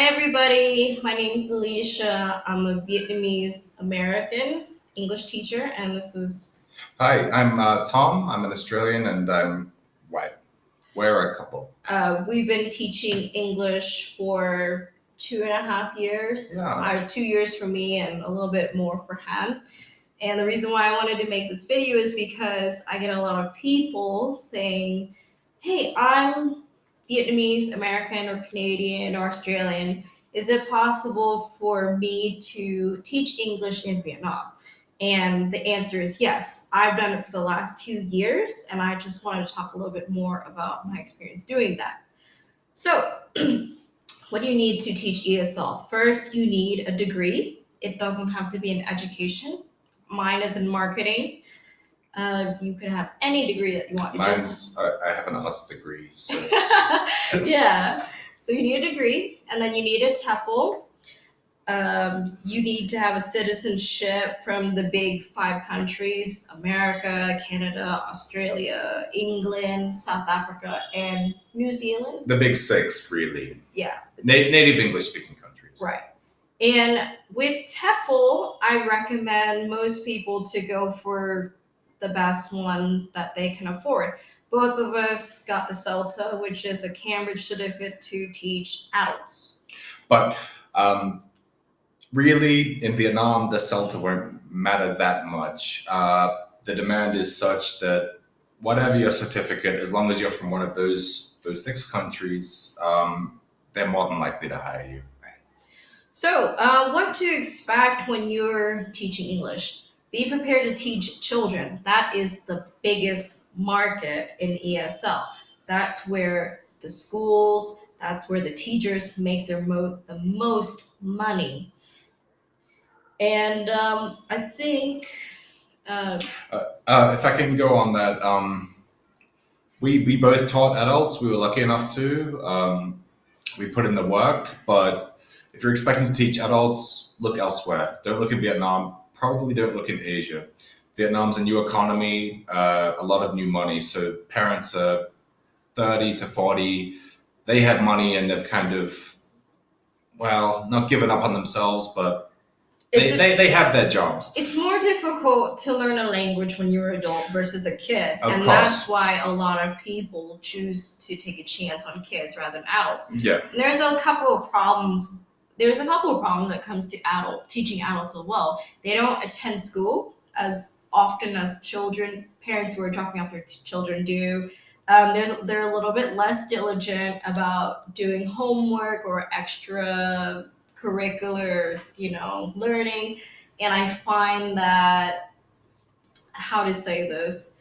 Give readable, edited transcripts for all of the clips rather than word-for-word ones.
everybody, my name is Alicia. I'm a Vietnamese American English teacher, and this is Hi, I'm Tom. I'm an Australian and I'm white. We're a couple. we've been teaching English for 2.5 years. Yeah. 2 years for me, and a little bit more for Han. And the reason why I wanted to make this video is because I get a lot of people saying, "Hey, I'm Vietnamese, American, or Canadian, or Australian. Is it possible for me to teach English in Vietnam?" And the answer is yes. I've done it for the last 2 years, and I just wanted to talk a little bit more about my experience doing that. So, what do you need to teach ESL? First, you need a degree. It doesn't have to be an education. Mine is in marketing. You could have any degree that you want. I have an arts degree, so Yeah. So you need a degree, and then you need a TEFL. You need to have a citizenship from the big five countries: America, Canada, Australia, England, South Africa, and New Zealand. the big six, really. Yeah. Native English speaking countries. Right. And with TEFL, I recommend most people to go for the best one that they can afford. Both of us got the CELTA, which is a Cambridge certificate to teach adults. But really, in Vietnam, the CELTA won't matter that much. The demand is such that whatever your certificate, as long as you're from one of those six countries, they're more than likely to hire you. So, what to expect when you're teaching English? Be prepared to teach children. That is the biggest market in ESL. That's where the schools, that's where the teachers make the most money. And I think. If I can go on that, we both taught adults. We were lucky enough to. We put in the work, but if you're expecting to teach adults, look elsewhere. Don't look in Vietnam. Probably don't look in Asia. Vietnam's a new economy, a lot of new money. So parents are 30 to 40. They have money and they've kind of, well, not given up on themselves, but they have their jobs. It's more difficult to learn a language when you're an adult versus a kid. Of and course. That's why a lot of people choose to take a chance on kids rather than adults. Yeah. And there's a couple of problems. There's a couple of problems that comes to teaching adults as well. They don't attend school as often as parents who are dropping out their children do. They're a little bit less diligent about doing homework or extra curricular, learning. And I find that, how to say this,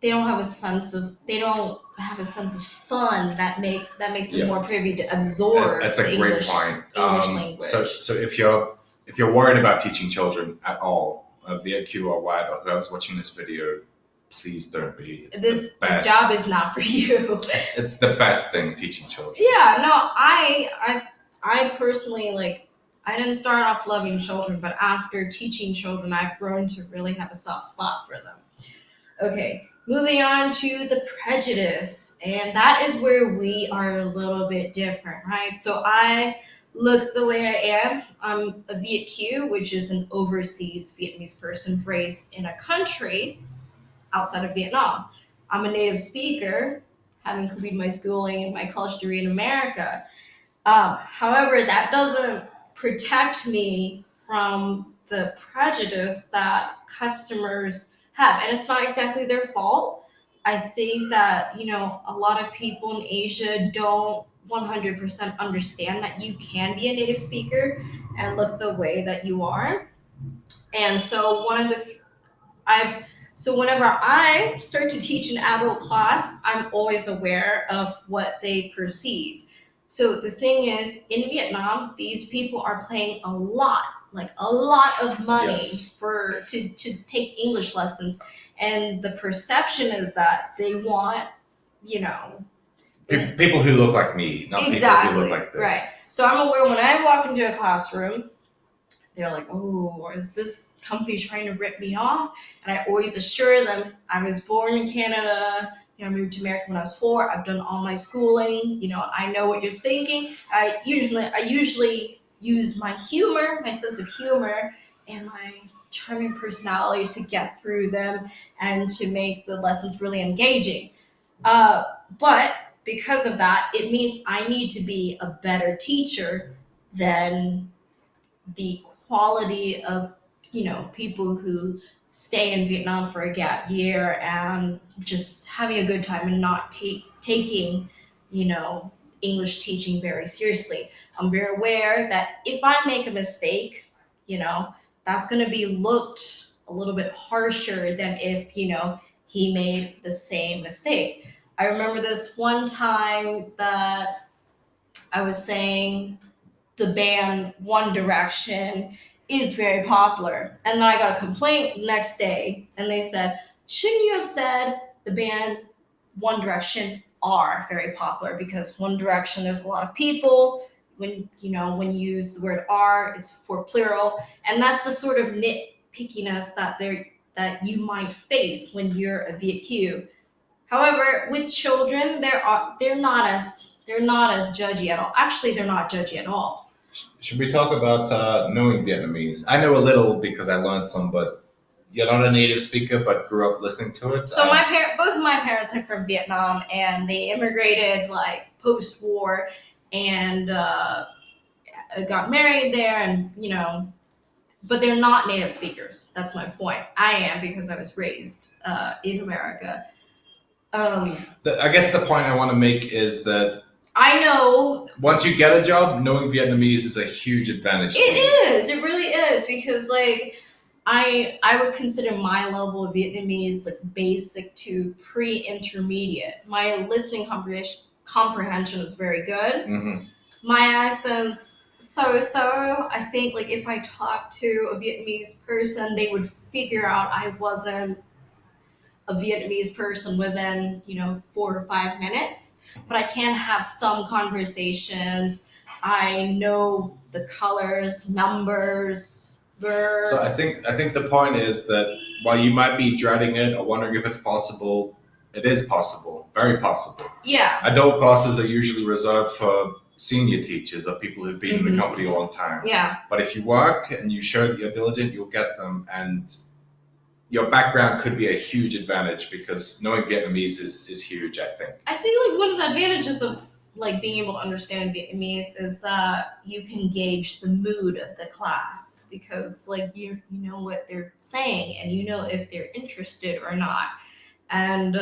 they don't have a sense of fun that makes them more privy to absorb. That's a great point. English language. So if you're worried about teaching children at all, Viet Kieu or White or whoever's watching this video, please don't be. This job is not for you. It's the best thing, teaching children. Yeah, no, I personally, I didn't start off loving children, but after teaching children, I've grown to really have a soft spot for them. Okay, moving on to the prejudice, and that is where we are a little bit different, right? So I look the way I am. I'm a Viet Kieu, which is an overseas Vietnamese person raised in a country outside of Vietnam. I'm a native speaker, having completed my schooling and my college degree in America. However, that doesn't protect me from the prejudice that customers have. And it's not exactly their fault. I think that, a lot of people in Asia don't 100% understand that you can be a native speaker and look the way that you are. And so whenever I start to teach an adult class, I'm always aware of what they perceive. So the thing is, in Vietnam, these people are paying a lot of money to take English lessons, and the perception is that they want, people who look like me, not people who look like this. Right. So I'm aware when I walk into a classroom, they're like, "Oh, is this company trying to rip me off?" And I always assure them, I was born in Canada. I moved to America when I was 4. I've done all my schooling. I know what you're thinking. I usually use my humor, my sense of humor, and my charming personality to get through them and to make the lessons really engaging. Uh, but because of that, it means I need to be a better teacher than the quality of people who stay in Vietnam for a gap year and just having a good time and not taking you know English teaching very seriously. I'm very aware that if I make a mistake, you know that's going to be looked a little bit harsher than if he made the same mistake. I remember this one time that I was saying the band One Direction is very popular. And then I got a complaint next day, and they said, shouldn't you have said the band One Direction are very popular? Because One Direction, there's a lot of people. When you use the word are, it's for plural. And that's the sort of nitpickiness that you might face when you're a Viet Kieu. However, with children, they're not as judgy at all. Actually, they're not judgy at all. Should we talk about knowing Vietnamese? I know a little because I learned some, but you're not a native speaker, but grew up listening to it. So both of my parents are from Vietnam, and they immigrated like post-war, and got married there, and but they're not native speakers. That's my point. I am because I was raised in America. I guess the point I want to make is that I know once you get a job, knowing Vietnamese is a huge advantage. it is. It really is because I would consider my level of Vietnamese like basic to pre-intermediate. My listening comprehension is very good. Mm-hmm. My accent's so. I think like if I talked to a Vietnamese person, they would figure out I wasn't a Vietnamese person within 4 to 5 minutes. But I can have some conversations. I know the colors, numbers, verbs. So I think the point is that while you might be dreading it or wondering if it's possible, it is possible, very possible. Yeah. Adult classes are usually reserved for senior teachers or people who've been in the company a long time. Yeah. But if you work and you show that you're diligent, you'll get them, and your background could be a huge advantage because knowing Vietnamese is huge, I think. I think like one of the advantages of like being able to understand Vietnamese is that you can gauge the mood of the class because like you know what they're saying and you know if they're interested or not. And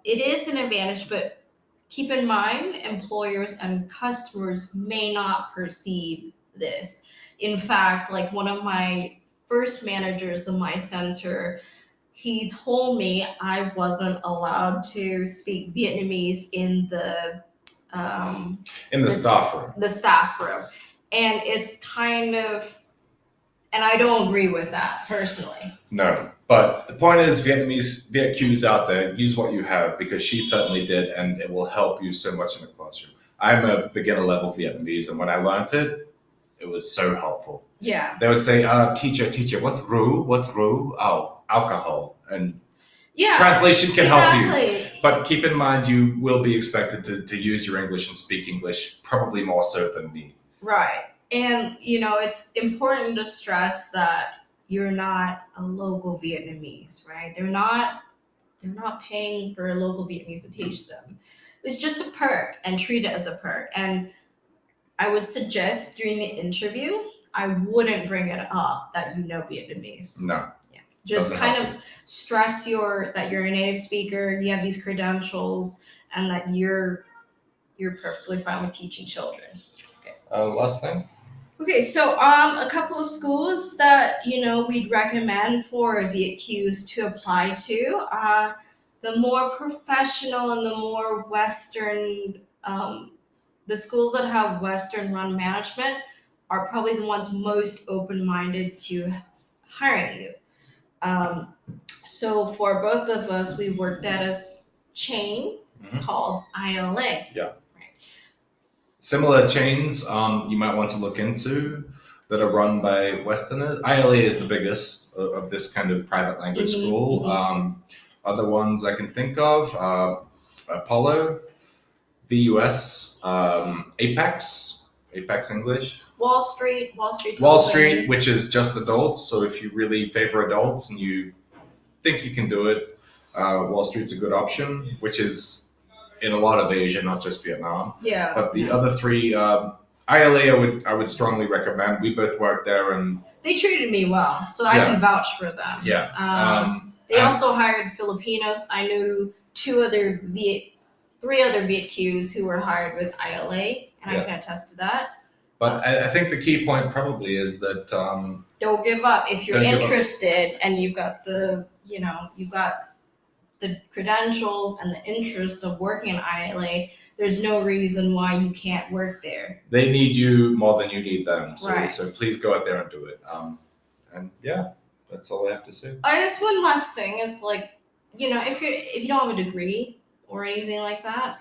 it is an advantage, but keep in mind employers and customers may not perceive this. In fact, like one of my first managers of my center, he told me I wasn't allowed to speak Vietnamese in the staff room. The staff room, and it's kind of, and I don't agree with that personally. No, but the point is, Viet Kieu's out there. Use what you have because she certainly did, and it will help you so much in the classroom. I'm a beginner level Vietnamese, and when I learned it, it was so helpful. Yeah. They would say, teacher, what's rue? What's rue? Oh, alcohol. And yeah, translation can exactly. help you. But keep in mind, you will be expected to use your English and speak English, probably more so than me. Right. And, it's important to stress that you're not a local Vietnamese, right? They're not paying for a local Vietnamese to teach them. It's just a perk and treat it as a perk. And I would suggest during the interview, I wouldn't bring it up that you know Vietnamese. No. Yeah. Just kind of stress that you're a native speaker, you have these credentials, and that you're perfectly fine with teaching children. Okay. Last thing. Okay, so a couple of schools that we'd recommend for Viet Kieux to apply to. The more professional and the more Western, the schools that have Western run management are probably the ones most open-minded to hiring you. So for both of us, we worked at a chain called ILA. Yeah. Similar chains you might want to look into that are run by Westerners. ILA is the biggest of this kind of private language school. Other ones I can think of, Apollo, VUS, Apex English. Wall Street's Wall open. Street, which is just adults. So if you really favor adults and you think you can do it, Wall Street's a good option, which is in a lot of Asia, not just Vietnam. Yeah. But the other three, ILA, I would strongly recommend. We both worked there, and they treated me well, so I can vouch for them. Yeah. They also hired Filipinos. I knew three other Viet Kieus who were hired with ILA, and I can attest to that. But I think the key point probably is that don't give up if you're interested and you've got the credentials and the interest of working in ILA. There's no reason why you can't work there. They need you more than you need them. So, right. So please go out there and do it. And yeah, that's all I have to say. I guess one last thing is if you don't have a degree or anything like that,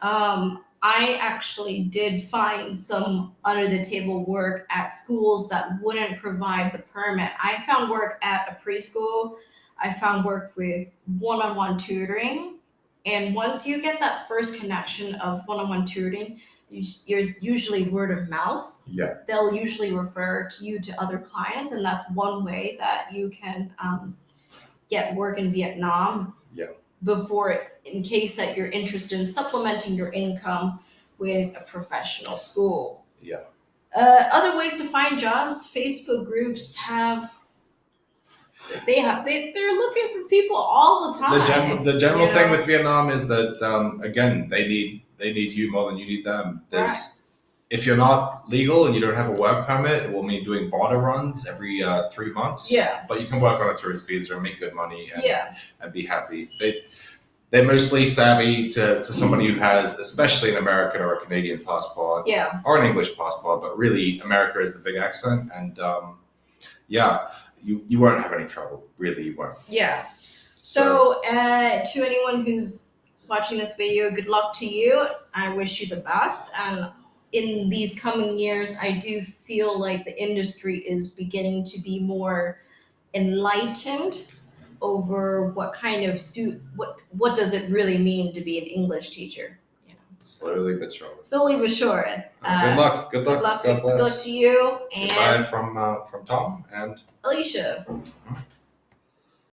I actually did find some under the table work at schools that wouldn't provide the permit. I found work at a preschool. I found work with one-on-one tutoring. And once you get that first connection of one-on-one tutoring, there's usually word of mouth. Yeah. They'll usually refer you to other clients, and that's one way that you can get work in Vietnam. Yeah. Before, in case that you're interested in supplementing your income with a professional school. Yeah. Other ways to find jobs, Facebook groups they're looking for people all the time. The general thing with Vietnam is that again they need you more than you need them. If you're not legal and you don't have a work permit, it will mean doing border runs every 3 months. Yeah. But you can work on a tourist visa and make good money and be happy. They're mostly savvy to somebody who has, especially an American or a Canadian passport. Yeah. Or an English passport, but really America is the big accent. And you won't have any trouble. Really, you won't. Yeah. So to anyone who's watching this video, good luck to you. I wish you the best. And in these coming years, I do feel like the industry is beginning to be more enlightened over what kind of what does it really mean to be an English teacher. Slowly but surely. Slowly but surely. Good luck. Good luck. God bless. Good luck to you. And goodbye from Tom and Alicia.